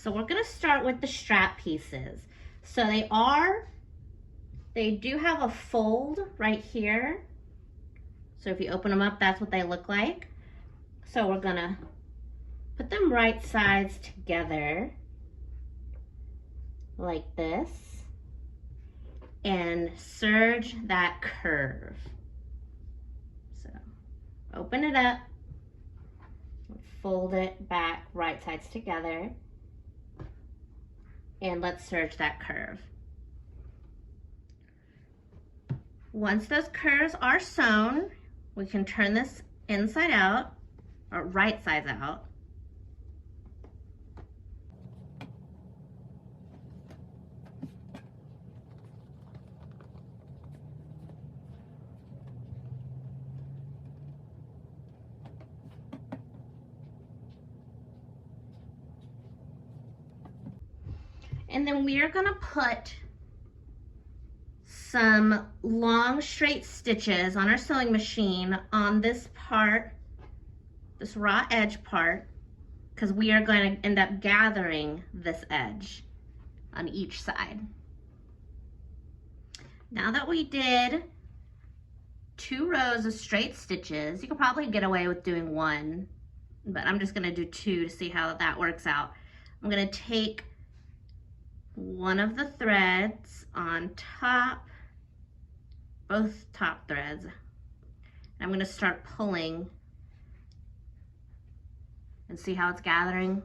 So we're gonna start with the strap pieces. So they do have a fold right here. So if you open them up, that's what they look like. So we're gonna put them right sides together like this and serge that curve. So open it up, fold it back, right sides together, and let's serge that curve. Once those curves are sewn, we can turn this inside out, or right sides out. And then we are gonna put some long straight stitches on our sewing machine on this part, this raw edge part, because we are going to end up gathering this edge on each side. Now that we did 2 rows of straight stitches, you could probably get away with doing 1, but I'm just gonna do 2 to see how that works out. I'm gonna take one of the threads on top, both top threads. I'm going to start pulling and see how it's gathering.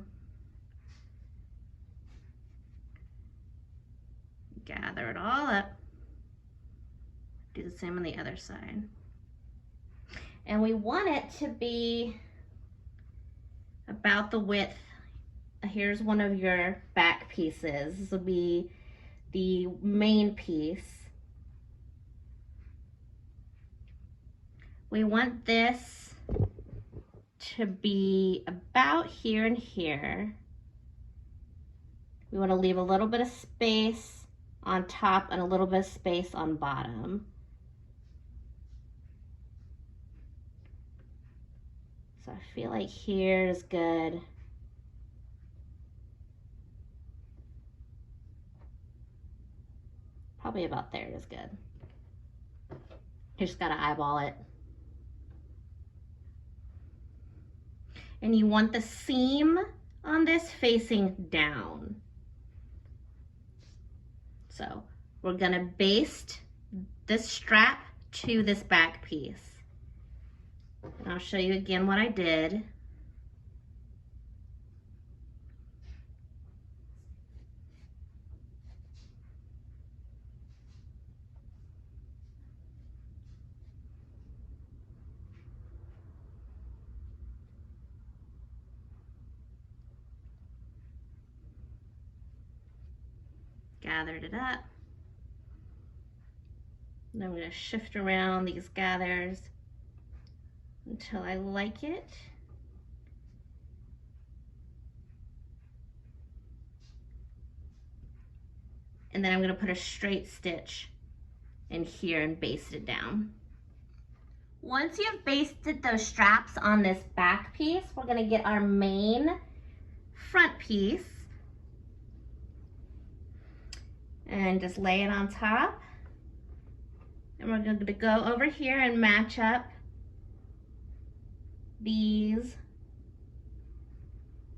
Gather it all up. Do the same on the other side. And we want it to be about the width. Here's one of your back pieces. This will be the main piece. We want this to be about here and here. We want to leave a little bit of space on top and a little bit of space on bottom. So I feel like here is good. Probably about there is good. You just gotta eyeball it. And you want the seam on this facing down. So we're gonna baste this strap to this back piece. And I'll show you again what I did. Gathered it up. And I'm going to shift around these gathers until I like it. And then I'm going to put a straight stitch in here and baste it down. Once you've basted those straps on this back piece, we're going to get our main front piece and just lay it on top. And we're going to go over here and match up these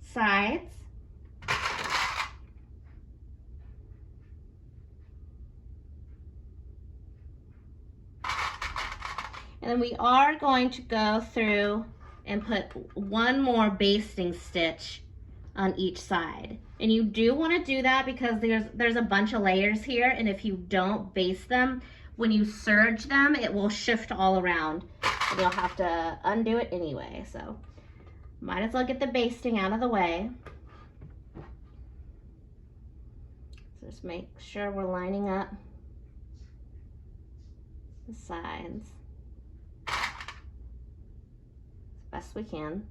sides. And then we are going to go through and put one more basting stitch on each side. And you do want to do that because there's a bunch of layers here, and if you don't baste them, when you serge them, it will shift all around and you'll have to undo it anyway. So might as well get the basting out of the way. So just make sure we're lining up the sides as best we can.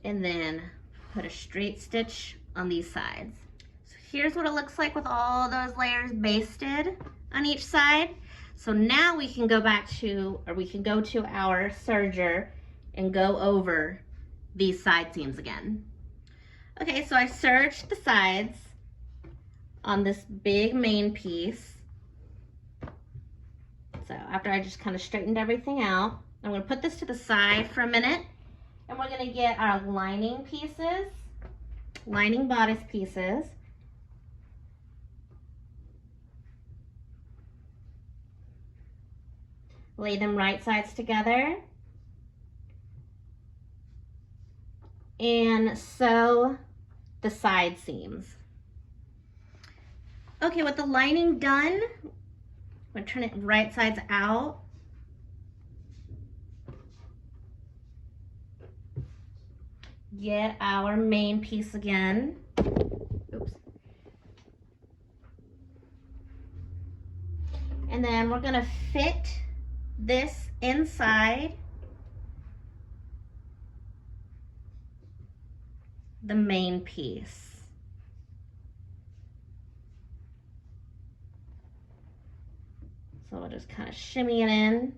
And then put a straight stitch on these sides. So here's what it looks like with all those layers basted on each side. So now we can go back to, or we can go to our serger and go over these side seams again. Okay, so I serged the sides on this big main piece. So after I just kind of straightened everything out, I'm gonna put this to the side for a minute, and we're gonna get our lining pieces, lining bodice pieces. Lay them right sides together. And sew the side seams. Okay, with the lining done, I'm gonna turn it right sides out. Get our main piece again. Oops. And then we're gonna fit this inside the main piece. So we'll just kind of shimmy it in.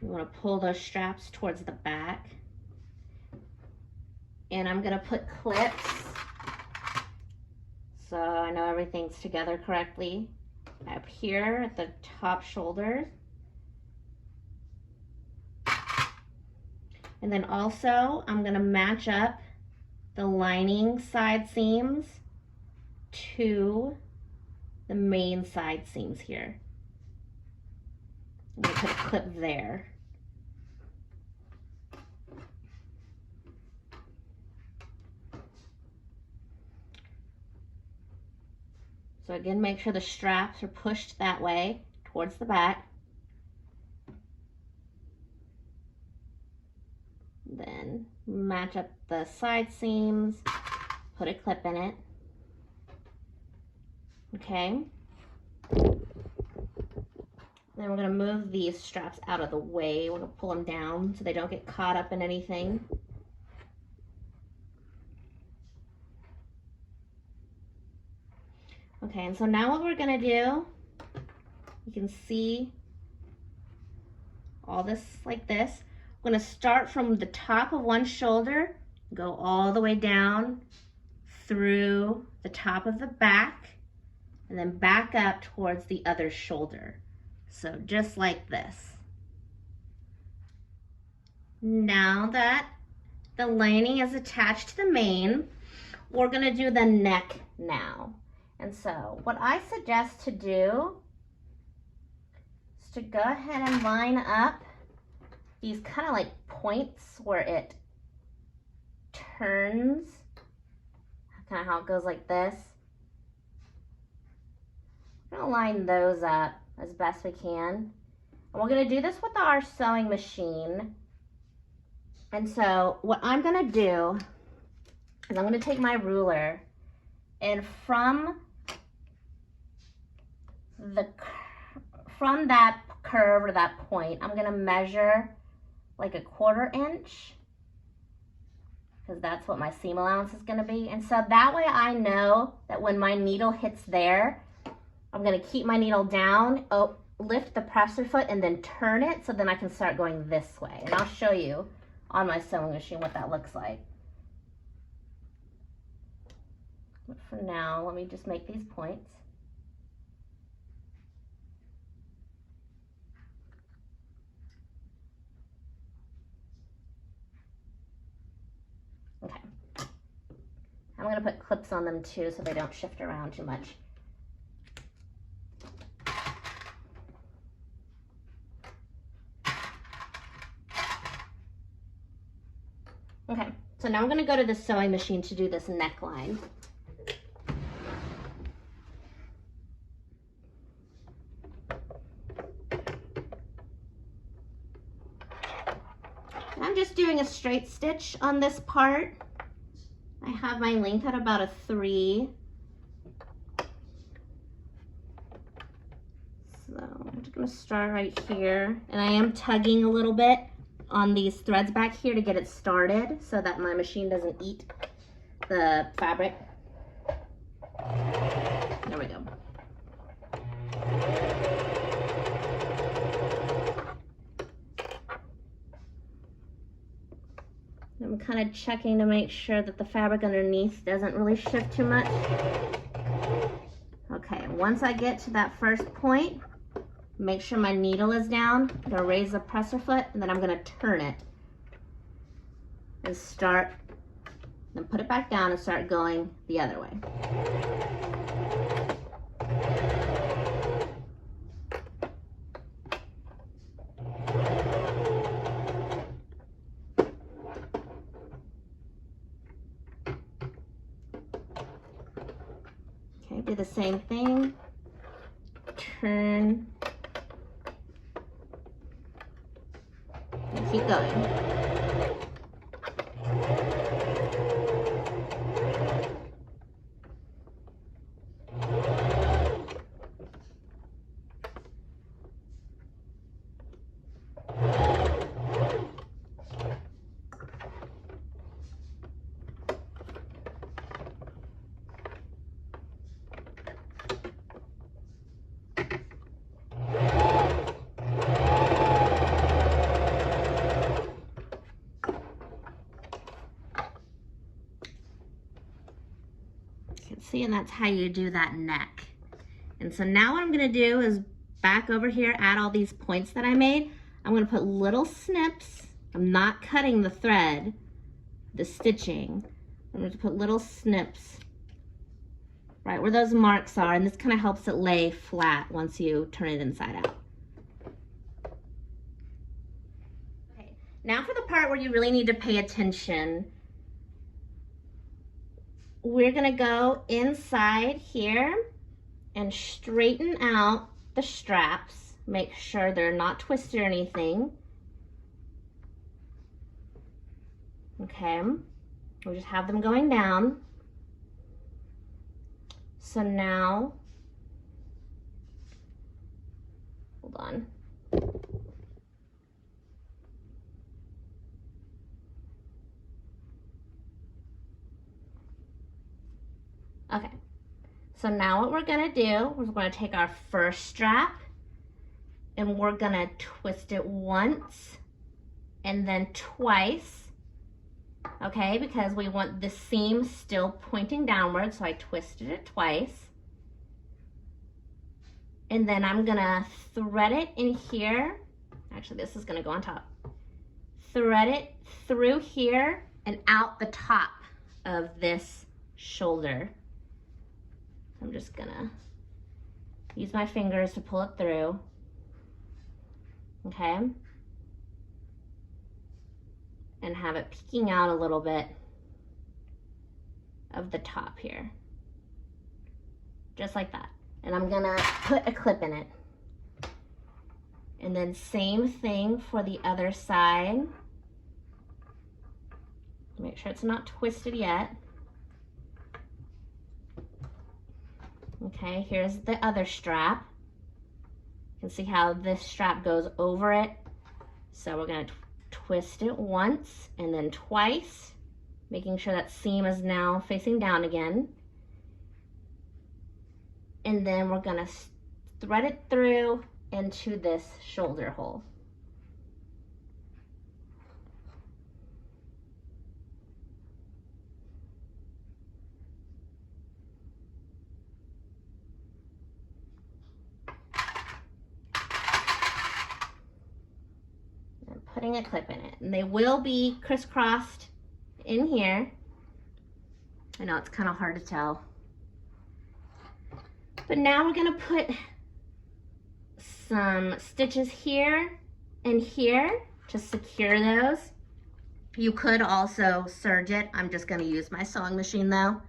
We want to pull those straps towards the back. And I'm going to put clips so I know everything's together correctly. Up here at the top shoulder. And then also I'm going to match up the lining side seams to the main side seams here. I'm going to put a clip there. So again, make sure the straps are pushed that way towards the back. Then match up the side seams, put a clip in it. Okay. Then we're going to move these straps out of the way. We're going to pull them down so they don't get caught up in anything. Okay, and so now what we're going to do, you can see all this like this. We're going to start from the top of one shoulder, go all the way down through the top of the back, and then back up towards the other shoulder. So just like this. Now that the lining is attached to the mane, we're going to do the neck now. And so what I suggest to do is to go ahead and line up these kind of like points where it turns, kind of how it goes like this. We're going to line those up as best we can. And we're going to do this with our sewing machine. And so what I'm going to do is I'm going to take my ruler, and from that curve or that point, I'm going to measure like a 1/4 inch, because that's what my seam allowance is going to be. And so that way I know that when my needle hits there, I'm going to keep my needle down, lift the presser foot, and then turn it, so then I can start going this way. And I'll show you on my sewing machine what that looks like. But for now, let me just make these points. Okay. I'm going to put clips on them too so they don't shift around too much. Okay, so now I'm going to go to the sewing machine to do this neckline. I'm just doing a straight stitch on this part. I have my length at about a 3. So I'm just going to start right here, and I am tugging a little bit on these threads back here to get it started so that my machine doesn't eat the fabric. There we go. I'm kind of checking to make sure that the fabric underneath doesn't really shift too much. Okay, once I get to that first point, make sure my needle is down. I'm gonna raise the presser foot and then I'm gonna turn it and start, then put it back down and start going the other way. Okay, do the same thing. Turn. And keep going. See, and that's how you do that neck. And so now what I'm going to do is back over here at all these points that I made. I'm going to put little snips. I'm not cutting the thread, the stitching. I'm going to put little snips right where those marks are, and this kind of helps it lay flat once you turn it inside out. Okay, now for the part where you really need to pay attention. We're gonna go inside here and straighten out the straps. Make sure they're not twisted or anything. Okay, we just have them going down. So now, hold on. Okay, so now what we're gonna do, we're gonna take our first strap and we're gonna twist it once and then twice, okay, because we want the seam still pointing downward, so I twisted it twice. And then I'm gonna thread it in here. Actually, this is gonna go on top. Thread it through here and out the top of this shoulder. I'm just gonna use my fingers to pull it through, okay? And have it peeking out a little bit of the top here. Just like that. And I'm gonna put a clip in it. And then same thing for the other side. Make sure it's not twisted yet. Okay, here's the other strap. You can see how this strap goes over it. So we're gonna twist it once and then twice, making sure that seam is now facing down again. And then we're gonna thread it through into this shoulder hole. Putting a clip in it, and they will be crisscrossed in here. I know it's kind of hard to tell, but now we're going to put some stitches here and here to secure those. You could also serge it. I'm just going to use my sewing machine though.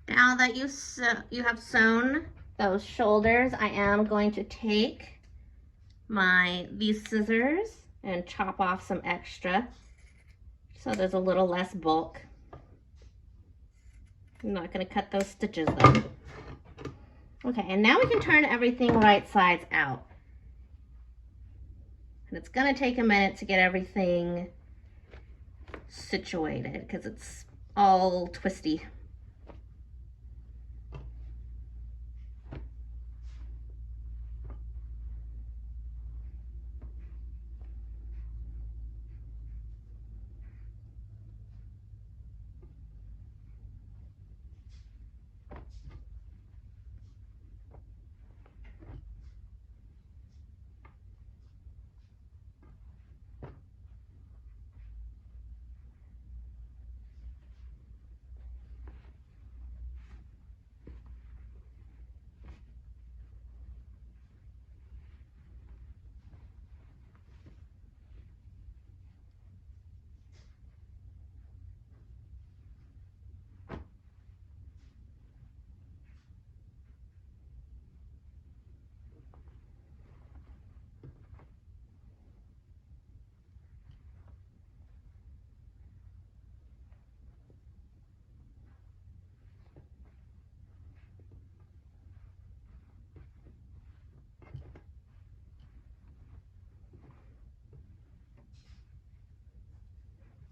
Now that you have sewn those shoulders, I am going to take these scissors and chop off some extra so there's a little less bulk. I'm not going to cut those stitches though. Okay, and now we can turn everything right sides out. And it's gonna take a minute to get everything situated because it's all twisty.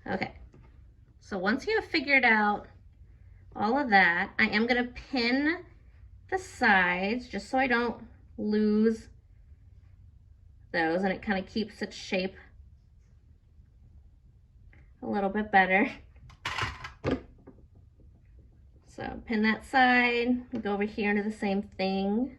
Okay, so once you have figured out all of that, I am gonna pin the sides just so I don't lose those, and it kind of keeps its shape a little bit better. So pin that side, go over here and do the same thing.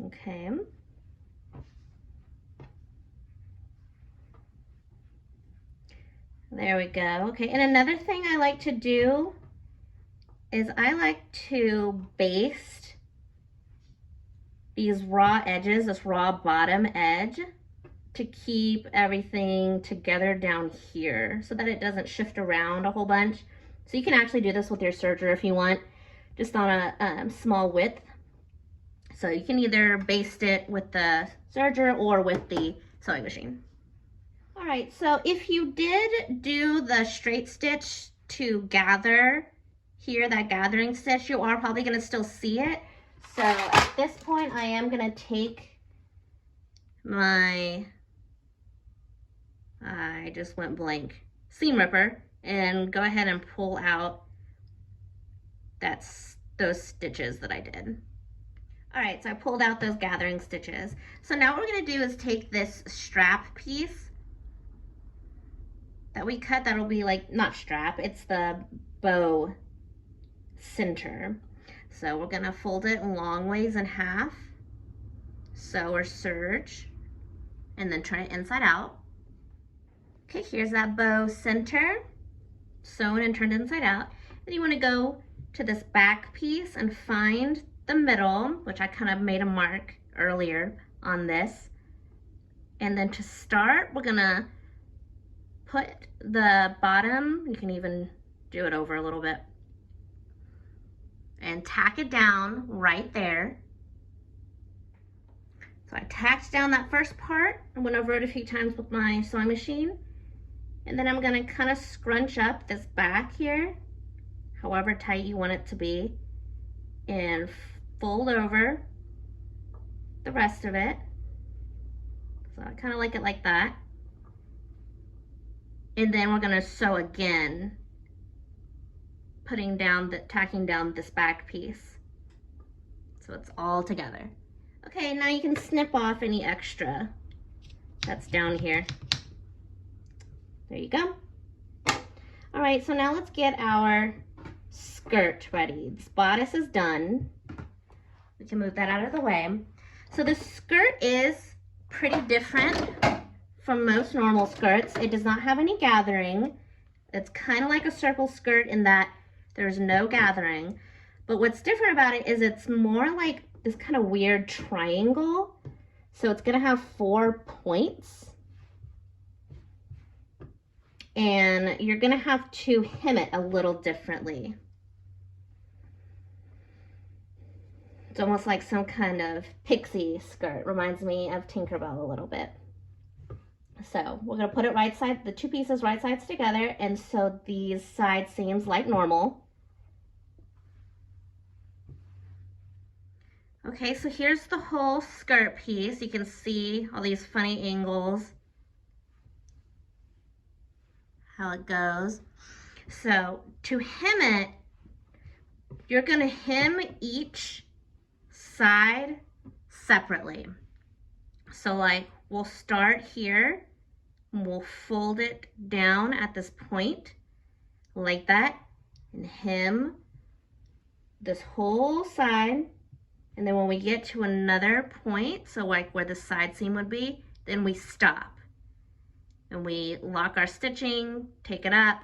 Okay. There we go. Okay, and another thing I like to do is I like to baste these raw edges, this raw bottom edge, to keep everything together down here so that it doesn't shift around a whole bunch. So you can actually do this with your serger if you want, just on a small width. So you can either baste it with the serger or with the sewing machine. All right, so if you did do the straight stitch to gather here, that gathering stitch, you are probably gonna still see it. So at this point, I am gonna take my, I just went blank, seam ripper, and go ahead and pull out those stitches that I did. All right, so I pulled out those gathering stitches. So now what we're gonna do is take this strap piece that we cut, that'll be like, not strap, it's the bow center. So we're gonna fold it long ways in half, sew or serge, and then turn it inside out. Okay, here's that bow center, sewn and turned inside out. Then you wanna go to this back piece and find the middle, which I kind of made a mark earlier on this. And then to start, we're gonna put the bottom, you can even do it over a little bit, and tack it down right there. So I tacked down that first part. I went over it a few times with my sewing machine. And then I'm gonna kind of scrunch up this back here, however tight you want it to be, and fold over the rest of it. So I kind of like it like that. And then we're gonna sew again, tacking down this back piece. So it's all together. Okay, now you can snip off any extra that's down here. There you go. All right, so now let's get our skirt ready. This bodice is done. We can move that out of the way. So the skirt is pretty different from most normal skirts. It does not have any gathering. It's kind of like a circle skirt in that there's no gathering. But what's different about it is it's more like this kind of weird triangle. So it's gonna have 4 points. And you're gonna have to hem it a little differently. It's almost like some kind of pixie skirt. Reminds me of Tinkerbell a little bit. So we're gonna put it right side, the two pieces right sides together, and sew these side seams like normal. Okay, so here's the whole skirt piece. You can see all these funny angles, how it goes. So to hem it, you're gonna hem each side separately. So like we'll start here and we'll fold it down at this point like that and hem this whole side. And then when we get to another point, so like where the side seam would be, then we stop and we lock our stitching, take it up,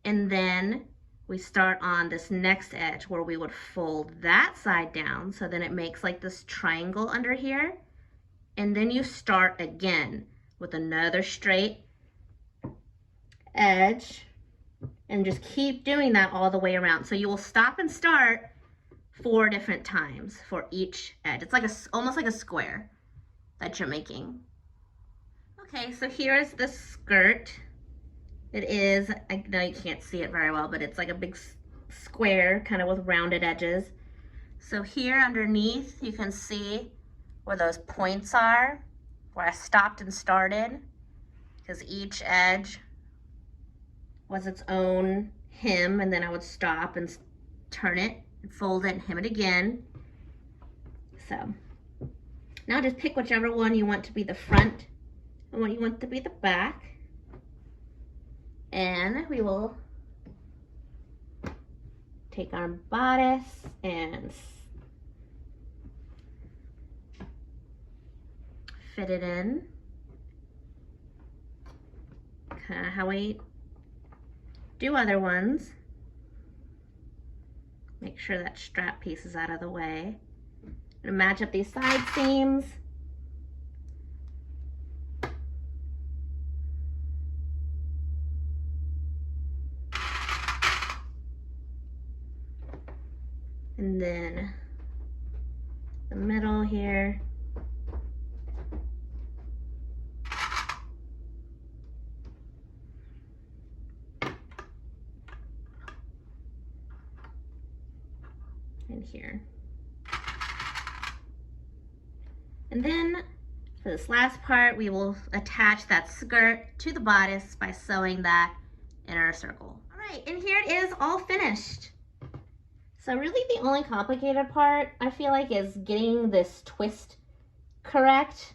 and then we start on this next edge where we would fold that side down. So then it makes like this triangle under here. And then you start again with another straight edge and just keep doing that all the way around. So you will stop and start 4 different times for each edge. It's like almost like a square that you're making. Okay, so here's the skirt. It is, I know you can't see it very well, but it's like a big square kind of with rounded edges. So here underneath you can see where those points are, where I stopped and started, because each edge was its own hem, and then I would stop and turn it and fold it and hem it again. So now just pick whichever one you want to be the front and what you want to be the back. And we will take our bodice and fit it in, kind of how we do other ones. Make sure that strap piece is out of the way. And match up these side seams. And then the middle here. And here. And then for this last part, we will attach that skirt to the bodice by sewing that inner circle. All right, and here it is all finished. So really the only complicated part, I feel like, is getting this twist correct,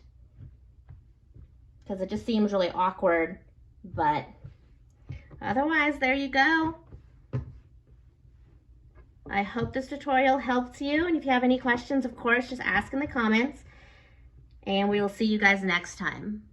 because it just seems really awkward, but otherwise, there you go. I hope this tutorial helped you, and if you have any questions, of course, just ask in the comments, and we will see you guys next time.